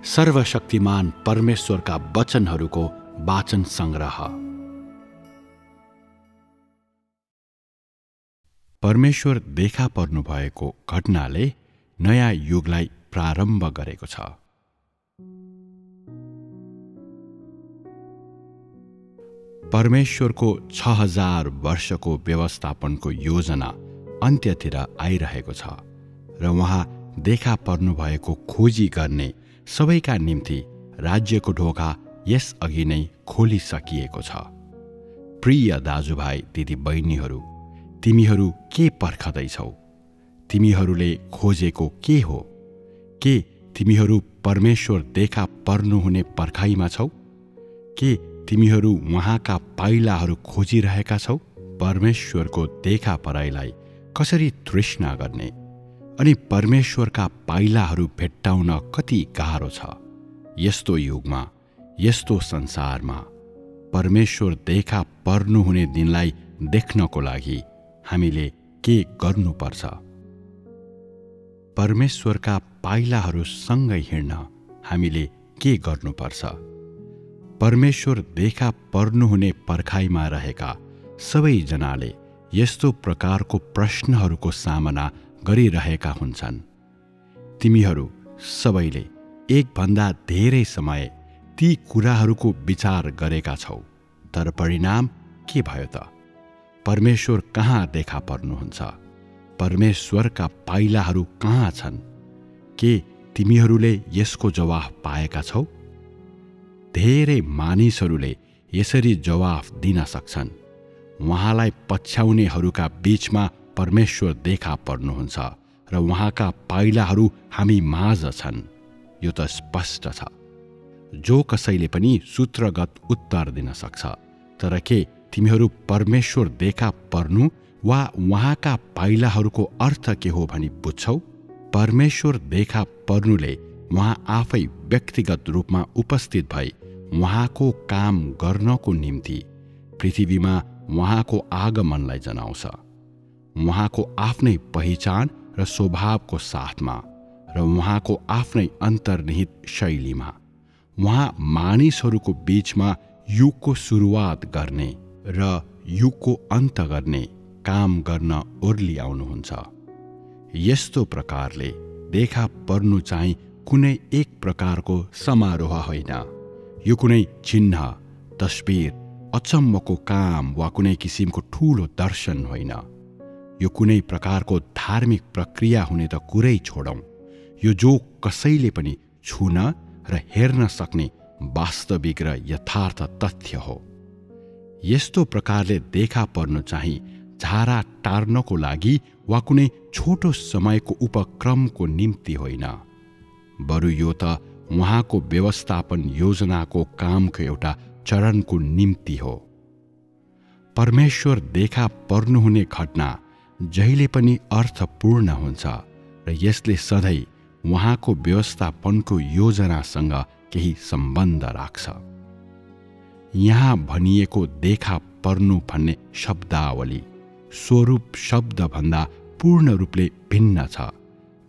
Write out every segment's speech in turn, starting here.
सर्वशक्तिमान परमेश्वरका वचनहरूको वाचन संग्रह। परमेश्वर देखा पर्नु भएको घटनाले नयाँ युगलाई प्रारम्भ गरेको छ। परमेश्वरको 6000 वर्षको व्यवस्थापनको योजना अन्त्यतिर आइरहेको छ र उहाँ देखा पर्नु भएको खोजी गर्ने सबैका निम्ति राज्यको ढोका यस अघि नै खोलिसकिएको छ। प्रिय दाजुभाइ दिदीबहिनीहरू, तिमीहरू के पर्खदैछौ? तिमीहरूले खोजेको के हो? के तिमीहरू परमेश्वर देखा पर्नुहुने पर्खाइमा छौ? के तिमीहरू उहाँका पाइलाहरू खोजिरहेका छौ? परमेश्वरको देखा पराइलाई कसरी तृष्णा गर्ने अनि परमेश्वरका पाइलाहरू भेट्टाउन कति गाह्रो छ। यस्तो युगमा, यस्तो संसारमा परमेश्वर देखा पर्नुहुने दिनलाई देख्नको लागि हामीले के गर्नुपर्छ? परमेश्वरका पाइलाहरू सँगै हिँड्न हामीले के गर्नुपर्छ? परमेश्वर देखा पर्नुहुने पर्खाइमा रहेका सबैजनाले यस्तो प्रकारको प्रश्नहरूको सामना गरिरहेका हुन्छन्। तिमीहरू सबैले एकभन्दा धेरै समय ती कुराहरूको विचार गरेका छौ, तर परिणाम के भयो त? परमेश्वर कहाँ देखा पर्नुहुन्छ? परमेश्वरका पाइलाहरू कहाँ छन्? के तिमीहरूले यसको जवाफ पाएका छौ? धेरै मानिसहरूले यसरी जवाफ दिन सक्छन्। उहाँलाई पछ्याउनेहरूका बीचमा परमेश्वर देखा पर्नुहुन्छ र उहाँका पाइलाहरू हामी माझ छन्। यो त स्पष्ट छ। जो कसैले पनि सूत्रगत उत्तर दिन सक्छ। तर के तिमीहरू परमेश्वर देखा पर्नु वा उहाँका पाइलाहरूको अर्थ के हो भनी बुझ्छौ? परमेश्वर देखा पर्नुले उहाँ आफै व्यक्तिगत रूपमा उपस्थित भई उहाँको काम गर्नको निम्ति पृथ्वीमा उहाँको आगमनलाई जनाउँछ। उहाँको आफ्नै पहिचान र स्वभावको साथमा र उहाँको आफ्नै अन्तर्निहित शैलीमा उहाँ मानिसहरूको बीचमा युगको सुरुवात गर्ने र युगको अन्त गर्ने काम गर्न ओर्ली आउनुहुन्छ। यस्तो प्रकारले देखा पर्नु चाहिँ कुनै एक प्रकारको समारोह होइन। यो कुनै चिन्ह, तस्बिर, अचम्मको काम वा कुनै किसिमको ठूलो दर्शन होइन। यो कुनै प्रकारको धार्मिक प्रक्रिया हुने त कुरै छोडौं। यो जो कसैले पनि छुन र हेर्न सक्ने वास्तविक र यथार्थ तथ्य हो। यस्तो प्रकारले देखा पर्नु चाहिँ झारा टार्नको लागि वा कुनै छोटो समयको उपक्रमको निम्ति होइन, बरु यो त उहाँको व्यवस्थापन योजनाको कामको एउटा चरणको निम्ति हो। परमेश्वर देखा पर्नुहुने घटना जहिले पनि अर्थपूर्ण हुन्छ र यसले सधैँ उहाँको व्यवस्थापनको योजनासँग केही सम्बन्ध राख्छ। यहाँ भनिएको देखा पर्नु भन्ने शब्दावली स्वरूप शब्दभन्दा पूर्ण रूपले भिन्न छ,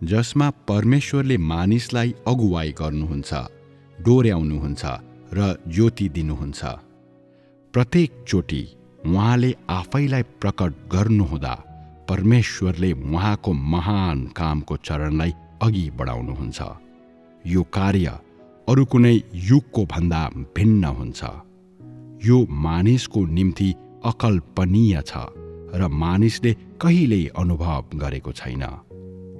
जसमा परमेश्वरले मानिसलाई अगुवाई गर्नुहुन्छ, डोर्याउनुहुन्छ र ज्योति दिनुहुन्छ। प्रत्येक चोटि उहाँले आफैलाई प्रकट गर्नुहुँदा परमेश्वरले उहाँको महान कामको चरणलाई अघि बढाउनुहुन्छ। यो कार्य अरू कुनै युगको भन्दा भिन्न हुन्छ। यो मानिसको निम्ति अकल्पनीय छ र मानिसले कहिल्यै अनुभव गरेको छैन।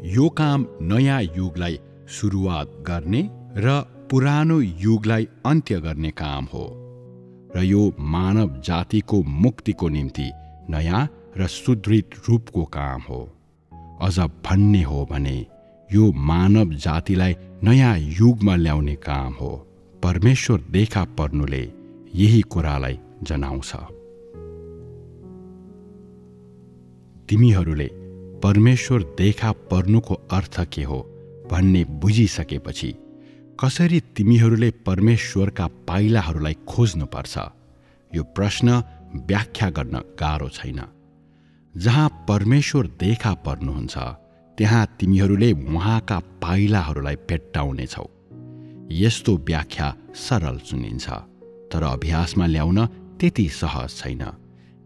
यो काम नयाँ युगलाई सुरुवात गर्ने र पुरानो युगलाई अन्त्य गर्ने काम हो र यो मानव जातिको मुक्तिको निम्ति नयाँ र सुदृढ रूपको काम हो। अझ भन्ने हो भने यो मानव जातिलाई नयाँ युगमा ल्याउने काम हो। परमेश्वर देखा पर्नुले यही कुरालाई जनाउँछ। तिमीहरूले परमेश्वर देखा पर्नुको अर्थ के हो भन्ने बुझिसकेपछि कसरी तिमीहरूले परमेश्वरका पाइलाहरूलाई खोज्नुपर्छ? यो प्रश्न व्याख्या गर्न गाह्रो छैन। जहाँ परमेश्वर देखा पर्नुहुन्छ त्यहाँ तिमीहरूले उहाँका पाइलाहरूलाई भेट्टाउनेछौ। यस्तो व्याख्या सरल सुनिन्छ, तर अभ्यासमा ल्याउन त्यति सहज छैन,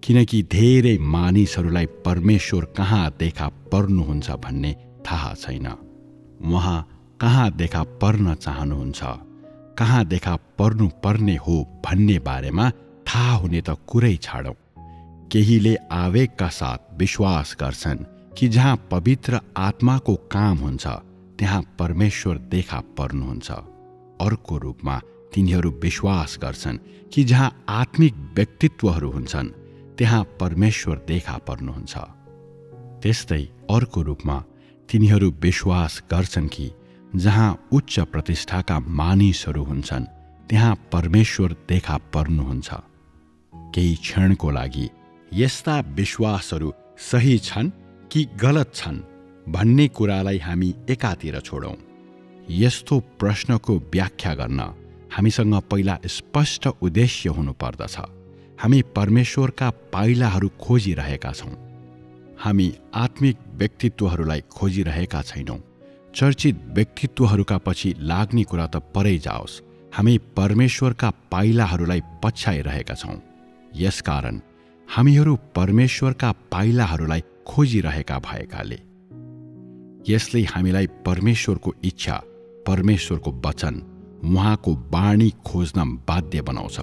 किनकि धेरै मानिसहरूलाई परमेश्वर कहाँ देखा पर्नुहुन्छ भन्ने थाहा छैन। उहाँ कहाँ देखा पर्न चाहनुहुन्छ, कहाँ देखा पर्नुपर्ने हो भन्ने बारेमा थाहा हुने त कुरै छाडौँ। केहीले आवेगका साथ विश्वास गर्छन् कि जहाँ पवित्र आत्माको काम हुन्छ त्यहाँ परमेश्वर देखा पर्नुहुन्छ। अर्को रूपमा तिनीहरू विश्वास गर्छन् कि जहाँ आत्मिक व्यक्तित्वहरू हुन्छन् त्यहाँ परमेश्वर देखा पर्नुहुन्छ। त्यस्तै अर्को रूपमा तिनीहरू विश्वास गर्छन् कि जहाँ उच्च प्रतिष्ठाका मानिसहरू हुन्छन् त्यहाँ परमेश्वर देखा पर्नुहुन्छ। केही क्षणको लागि यस्ता विश्वासहरू सही छन् कि गलत छन् भन्ने कुरालाई हामी एकातिर छोडौँ। यस्तो प्रश्नको व्याख्या गर्न हामीसँग पहिला स्पष्ट उद्देश्य हुनुपर्दछ। हामी परमेश्वरका पाइलाहरू खोजिरहेका छौँ। हामी आत्मिक व्यक्तित्वहरूलाई खोजिरहेका छैनौँ। चर्चित व्यक्तित्वहरूका पछि लाग्ने कुरा त परै जाओस्, हामी परमेश्वरका पाइलाहरूलाई पछ्याइरहेका छौँ। यसकारण हामीहरू परमेश्वरका पाइलाहरूलाई खोजिरहेका भएकाले यसले हामीलाई परमेश्वरको इच्छा, परमेश्वरको वचन, उहाँको वाणी खोज्न बाध्य बनाउँछ।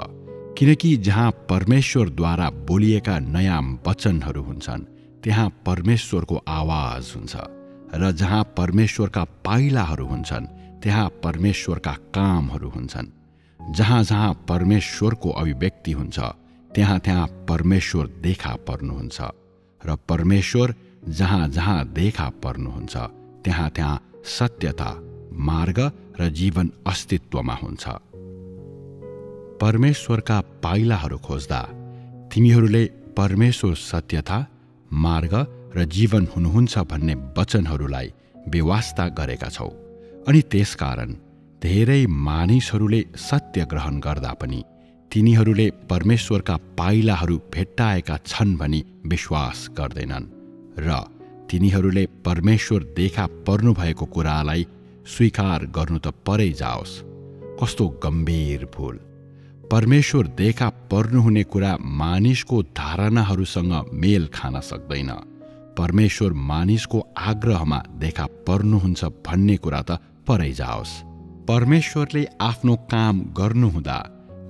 किनकि जहाँ परमेश्वरद्वारा बोलिएका नयाँ वचनहरू हुन्छन् त्यहाँ परमेश्वरको आवाज हुन्छ, र जहाँ परमेश्वरका पाइलाहरू हुन्छन् त्यहाँ परमेश्वरका कामहरू हुन्छन्। जहाँ जहाँ परमेश्वरको अभिव्यक्ति हुन्छ त्यहाँ त्यहाँ परमेश्वर देखा पर्नुहुन्छ, र परमेश्वर जहाँ जहाँ देखा पर्नुहुन्छ त्यहाँ त्यहाँ सत्यता, मार्ग र जीवन अस्तित्वमा हुन्छ। परमेश्वरका पाइलाहरू खोज्दा तिमीहरूले परमेश्वर सत्यता, मार्ग र जीवन हुनुहुन्छ भन्ने वचनहरूलाई बेवास्ता गरेका छौ। अनि त्यसकारण धेरै मानिसहरूले सत्य ग्रहण गर्दा पनि तिनीहरूले परमेश्वरका पाइलाहरू भेट्टाएका छन् भनी विश्वास गर्दैनन्, र तिनीहरूले परमेश्वर देखा पर्नुभएको कुरालाई स्वीकार गर्नु त परै जाओस्। कस्तो गम्भीर भूल! परमेश्वर देखा पर्नुहुने कुरा मानिसको धारणाहरूसँग मेल खान सक्दैन। परमेश्वर मानिसको आग्रहमा देखा पर्नुहुन्छ भन्ने कुरा त परै जाओस्। परमेश्वरले आफ्नो काम गर्नुहुँदा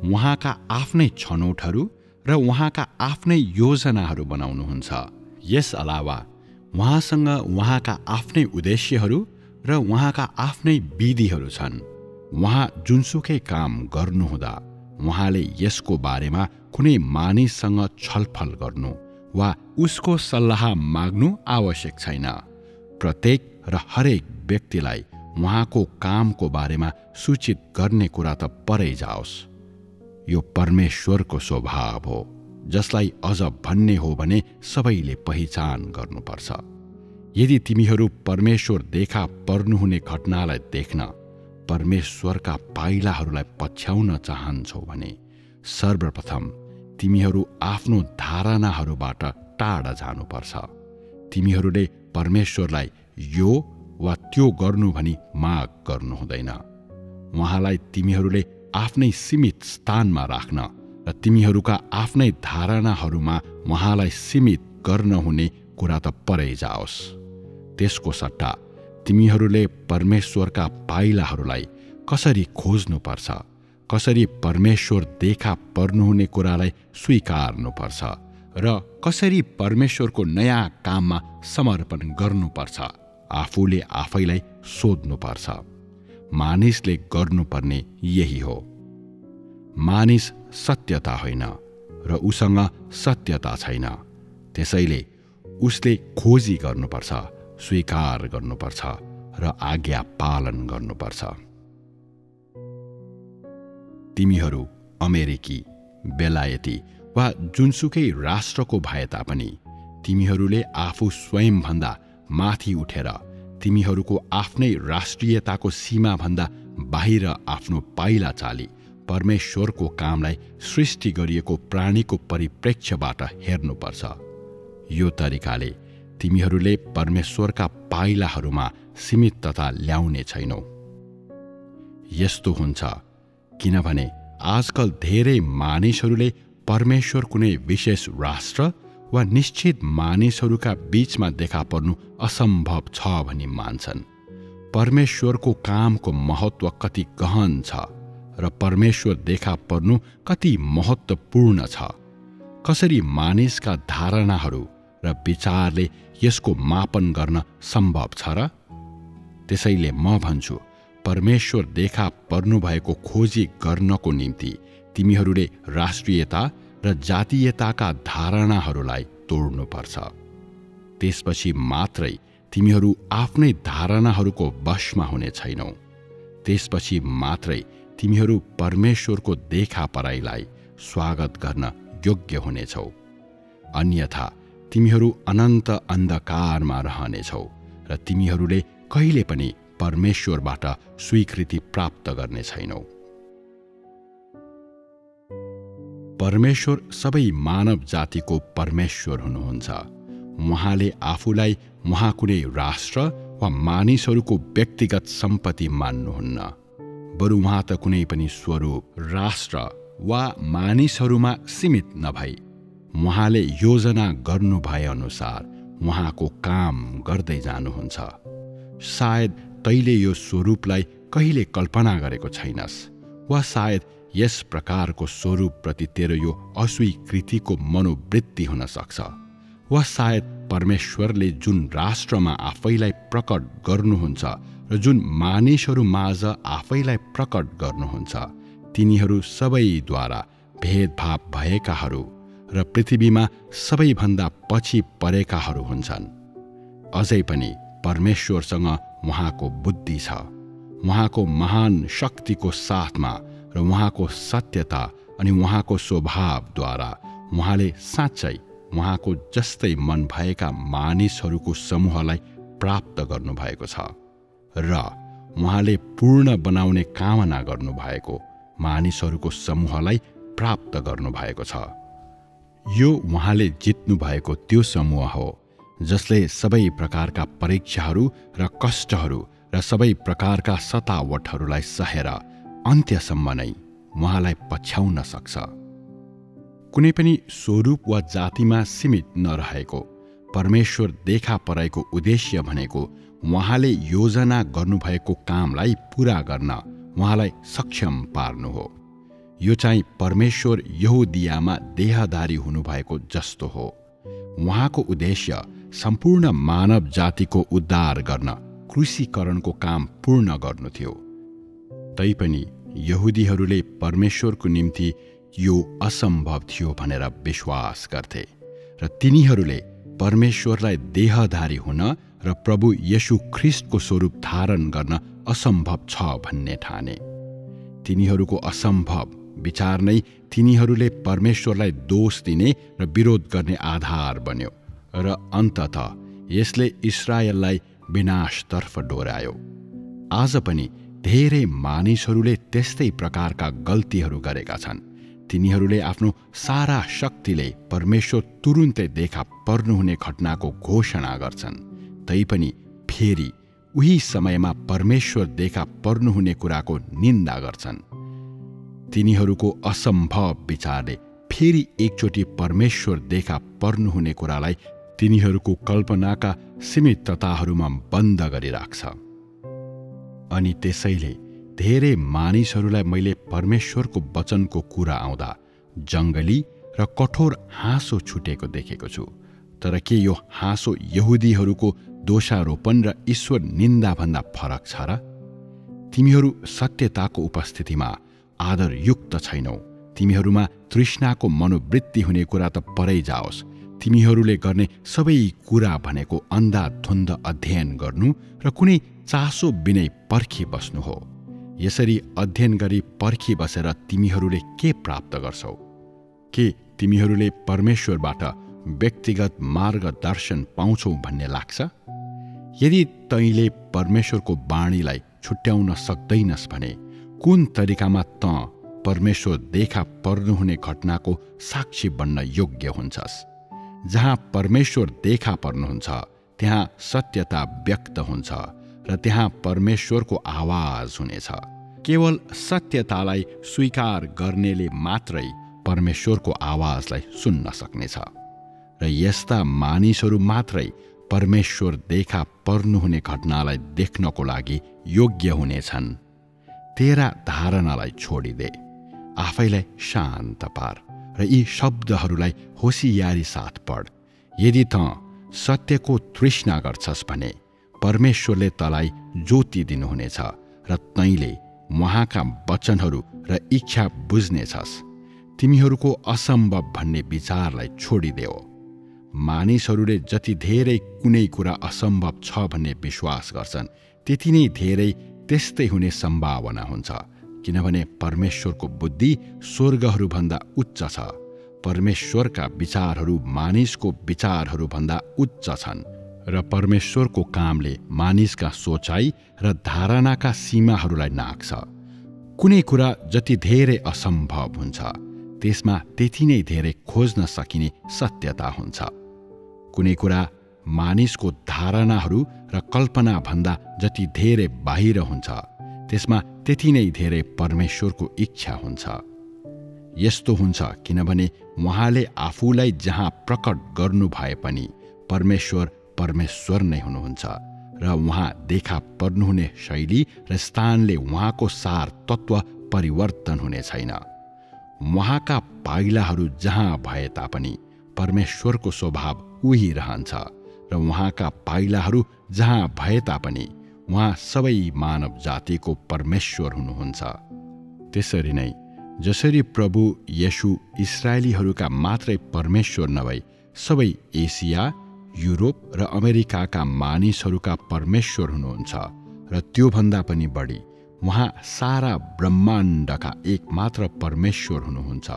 उहाँका आफ्नै छनौटहरू र उहाँका आफ्नै योजनाहरू बनाउनुहुन्छ। यस अलावा उहाँसँग उहाँका आफ्नै उद्देश्यहरू र उहाँका आफ्नै विधिहरू छन्। उहाँ जुनसुकै काम गर्नुहुँदा उहाँले यसको बारेमा कुनै मानिससँग छलफल गर्नु वा उसको सल्लाह माग्नु आवश्यक छैन। प्रत्येक र हरेक व्यक्तिलाई उहाँको कामको बारेमा सूचित गर्ने कुरा त परै जाओस्। यो परमेश्वरको स्वभाव हो, जसलाई अझ भन्ने हो भने सबैले पहिचान गर्नुपर्छ। यदि तिमीहरू परमेश्वर देखा पर्नुहुने घटनालाई देख्न परमेश्वरका पाइलाहरूलाई पछ्याउन चाहन्छौ भने सर्वप्रथम तिमीहरू आफ्नो धारणाहरूबाट टाढा जानुपर्छ। तिमीहरूले परमेश्वरलाई यो वा त्यो गर्नु भनी माग गर्नु हुँदैन। उहाँलाई तिमीहरूले आफ्नै सीमित स्थानमा राख्न र तिमीहरूका आफ्नै धारणाहरूमा उहाँलाई सीमित गर्न हुने कुरा त परै जाओस्। त्यसको सट्टा तिमीहरूले परमेश्वरका पाइलाहरूलाई कसरी खोज्नुपर्छ, कसरी परमेश्वर देखा पर्नुहुने कुरालाई स्वीकार्नुपर्छ र कसरी परमेश्वरको नयाँ काममा समर्पण गर्नुपर्छ आफूले आफैलाई सोध्नुपर्छ। मानिसले गर्नुपर्ने यही हो। मानिस सत्यता होइन र उसँग सत्यता छैन, त्यसैले उसले खोजी गर्नुपर्छ, स्वीकार गर्नुपर्छ र आज्ञा पालन गर्नुपर्छ। तिमीहरू अमेरिकी, बेलायती वा जुनसुकै राष्ट्रको भए तापनि तिमीहरूले आफू स्वयंभन्दा माथि उठेर तिमीहरूको आफ्नै राष्ट्रियताको सीमाभन्दा बाहिर आफ्नो पाइला चाली परमेश्वरको कामलाई सृष्टि गरिएको प्राणीको परिप्रेक्ष्यबाट हेर्नुपर्छ। यो तरिकाले तिमीहरूले परमेश्वरका पाइलाहरूमा सीमितता ल्याउने छैनौ। यस्तो हुन्छ किनभने आजकल धेरै मानिसहरूले परमेश्वर कुनै विशेष राष्ट्र वा निश्चित मानिसहरूका बीचमा देखा पर्नु असम्भव छ भनी मान्छन्। परमेश्वरको कामको महत्त्व कति गहन छ र परमेश्वर देखा पर्नु कति महत्त्वपूर्ण छ। कसरी मानिसका धारणाहरू र विचारले यसको मापन गर्न सम्भव छ र? त्यसैले म भन्छु, परमेश्वर देखा पर्नुभएको खोजी गर्नको निम्ति तिमीहरूले राष्ट्रियता र जातीयताका धारणाहरूलाई तोड्नुपर्छ। त्यसपछि मात्रै तिमीहरू आफ्नै धारणाहरूको वशमा हुने छैनौ। त्यसपछि मात्रै तिमीहरू परमेश्वरको देखा पराइलाई स्वागत गर्न योग्य हुनेछौ। अन्यथा तिमीहरू अनन्त अन्धकारमा रहनेछौ र तिमीहरूले कहिले पनि परमेश्वरबाट स्वीकृति प्राप्त गर्ने छैनौ। परमेश्वर सबै मानव जातिको परमेश्वर हुनुहुन्छ। उहाँले आफूलाई उहाँ कुनै राष्ट्र वा मानिसहरूको व्यक्तिगत सम्पत्ति मान्नुहुन्न, बरु उहाँ त कुनै पनि स्वरूप, राष्ट्र वा मानिसहरूमा सीमित नभई उहाँले योजना गर्नुभए अनुसार उहाँको काम गर्दै जानुहुन्छ। सायद तैले यो स्वरूपलाई कहिले कल्पना गरेको छैनस्, वा सायद यस प्रकारको स्वरूपप्रति तेरो यो अस्वीकृतिको मनोवृत्ति हुन सक्छ, वा सायद परमेश्वरले जुन राष्ट्रमा आफैलाई प्रकट गर्नुहुन्छ र जुन मानिसहरू माझ आफैलाई प्रकट गर्नुहुन्छ तिनीहरू सबैद्वारा भेदभाव भएकाहरू र पृथ्वीमा सबैभन्दा पछि परेकाहरू हुन्छन्। अझै पनि परमेश्वरसँग उहाँको बुद्धि छ। उहाँको महान शक्तिको साथमा र उहाँको सत्यता अनि उहाँको स्वभावद्वारा उहाँले साँच्चै उहाँको जस्तै मन भएका मानिसहरूको समूहलाई प्राप्त गर्नुभएको छ र उहाँले पूर्ण बनाउने कामना गर्नुभएको मानिसहरूको समूहलाई प्राप्त गर्नुभएको छ। यो उहाँले जित्नु भएको त्यो समूह हो जसले सबै प्रकारका परीक्षाहरू र कष्टहरू र सबै प्रकारका सतावटहरूलाई सहेर अन्त्यसम्म नै उहाँलाई पछ्याउन सक्छ। कुनै पनि स्वरूप वा जातिमा सीमित नरहेको परमेश्वर देखा परेको उद्देश्य भनेको उहाँले योजना गर्नुभएको कामलाई पूरा गर्न उहाँलाई सक्षम पार्नु हो। यो चाहिँ परमेश्वर यहुदियामा देहधारी हुनुभएको जस्तो हो। उहाँको उद्देश्य सम्पूर्ण मानव जातिको उद्धार गर्न क्रुसीकरणको काम पूर्ण गर्नु थियो। तैपनि यहुदीहरूले परमेश्वरको निम्ति यो असम्भव थियो भनेर विश्वास गर्थे र तिनीहरूले परमेश्वरलाई देहधारी हुन र प्रभु येशू ख्रिस्टको स्वरूप धारण गर्न असम्भव छ भन्ने ठाने। तिनीहरूको असम्भव विचार नै तिनीहरूले परमेश्वरलाई दोष दिने र विरोध गर्ने आधार बन्यो र अन्ततः यसले इस्राएललाई विनाशतर्फ डोर्यायो। आज पनि धेरै मानिसहरूले त्यस्तै प्रकारका गल्तीहरू गरेका छन्। तिनीहरूले आफ्नो सारा शक्तिले परमेश्वर तुरुन्तै देखा पर्नुहुने घटनाको घोषणा गर्छन्, तैपनि फेरि उही समयमा परमेश्वर देखा पर्नुहुने कुराको निन्दा गर्छन्। तिनीहरूको असम्भव विचारले फेरि एकचोटि परमेश्वर देखा पर्नुहुने कुरालाई तिनीहरूको कल्पनाका सीमितताहरूमा बन्द गरिराख्छ। अनि त्यसैले धेरै मानिसहरूलाई मैले परमेश्वरको वचनको कुरा आउँदा जङ्गली र कठोर हाँसो छुटेको देखेको छु। तर के यो हाँसो यहुदीहरूको दोषारोपण र ईश्वर निन्दाभन्दा फरक छ र? तिमीहरू सत्यताको उपस्थितिमा आदरयुक्त छैनौ। तिमीहरूमा तृष्णाको मनोवृत्ति हुने कुरा त परै जाओस्। तिमीहरूले गर्ने सबै कुरा भनेको अन्धाधुन्ध अध्ययन गर्नु र कुनै चासो बिनै पर्खी बस्नु हो। यसरी अध्ययन गरी पर्खी बसेर तिमीहरूले के प्राप्त गर्छौ? के तिमीहरूले परमेश्वरबाट व्यक्तिगत मार्गदर्शन पाउँछौ भन्ने लाग्छ? यदि तैँले परमेश्वरको वाणीलाई छुट्याउन सक्दैनस् भने कुन तरिकामा त परमेश्वर देखा पर्नुहुने घटनाको साक्षी बन्न योग्य हुन्छस्? जहाँ परमेश्वर देखा पर्नुहुन्छ त्यहाँ सत्यता व्यक्त हुन्छ र त्यहाँ परमेश्वरको आवाज हुनेछ। केवल सत्यतालाई स्वीकार गर्नेले मात्रै परमेश्वरको आवाजलाई सुन्न सक्नेछ र यस्ता मानिसहरू मात्रै परमेश्वर देखा पर्नुहुने घटनालाई देख्नको लागि योग्य हुनेछन्। तेरा धारणालाई छोडिदे, आफैलाई शान्त पार र यी शब्दहरूलाई होसियारी साथ पढ। यदि त सत्यको तृष्णा गर्छस् भने परमेश्वरले तँलाई ज्योति दिनुहुनेछ र तैँले उहाँका वचनहरू र इच्छा बुझ्नेछस्। तिमीहरूको असम्भव भन्ने विचारलाई छोडिदेऊ। मानिसहरूले जति धेरै कुनै कुरा असम्भव छ भन्ने विश्वास गर्छन् त्यति नै धेरै त्यस्तै हुने सम्भावना हुन्छ, किनभने परमेश्वरको बुद्धि स्वर्गहरूभन्दा उच्च छ। परमेश्वरका विचारहरू मानिसको विचारहरूभन्दा उच्च छन् र परमेश्वरको कामले मानिसका सोचाइ र धारणाका सीमाहरूलाई नाग्छ। कुनै कुरा जति धेरै असम्भव हुन्छ त्यसमा त्यति नै धेरै खोज्न सकिने सत्यता हुन्छ। कुनै कुरा मानिसको धारणाहरू र कल्पनाभन्दा जति धेरै बाहिर हुन्छ त्यसमा त्यति नै धेरै परमेश्वरको इच्छा हुन्छ। यस्तो हुन्छ किनभने उहाँले आफूलाई जहाँ प्रकट गर्नु भए पनि परमेश्वर परमेश्वर नै हुनुहुन्छ र उहाँ देखा पर्नुहुने शैली र स्थानले उहाँको सार तत्त्व परिवर्तन हुने छैन। उहाँका पाइलाहरू जहाँ भए तापनि परमेश्वरको स्वभाव उही रहन्छ र उहाँका पाइलाहरू जहाँ भए तापनि उहाँ सबै मानव जातिको परमेश्वर हुनुहुन्छ। त्यसरी नै जसरी प्रभु येशू इस्राएलीहरूका मात्रै परमेश्वर नभई सबै एसिया, युरोप र अमेरिकाका मानिसहरूका परमेश्वर हुनुहुन्छ र त्योभन्दा पनि बढी उहाँ सारा ब्रह्माण्डका एकमात्र परमेश्वर हुनुहुन्छ।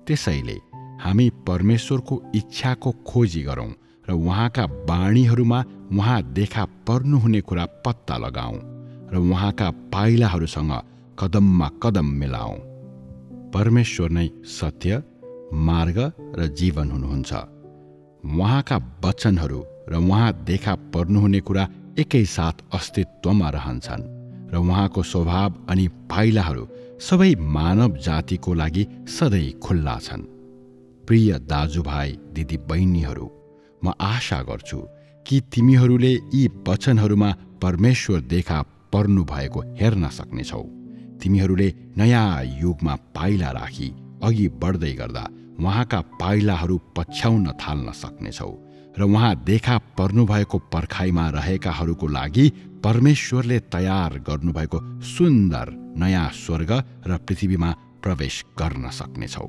त्यसैले हामी परमेश्वरको इच्छाको खोजी गरौँ र उहाँका वाणीहरूमा उहाँ देखा पर्नुहुने कुरा पत्ता लगाऊँ र उहाँका पाइलाहरूसँग कदममा कदम मिलाऊँ। परमेश्वर नै सत्य, मार्ग र जीवन हुनुहुन्छ। उहाँका वचनहरू र उहाँ देखा पर्नुहुने कुरा एकैसाथ अस्तित्वमा रहन्छन् र उहाँको स्वभाव अनि पाइलाहरू सबै मानव जातिको लागि सधैँ खुल्ला छन्। प्रिय दाजुभाइ दिदी बहिनीहरू, म आशा गर्छु कि तिमीहरूले यी वचनहरूमा परमेश्वर देखा पर्नु भएको हेर्न सक्नेछौ। तिमीहरूले नयाँ युगमा पाइला राखी अघि बढ्दै गर्दा उहाँका पाइलाहरू पछ्याउन थाल्न सक्नेछौ र उहाँ देखा पर्नुभएको पर्खाइमा रहेकाहरूको लागि परमेश्वरले तयार गर्नुभएको सुन्दर नयाँ स्वर्ग र पृथ्वीमा प्रवेश गर्न सक्नेछौ।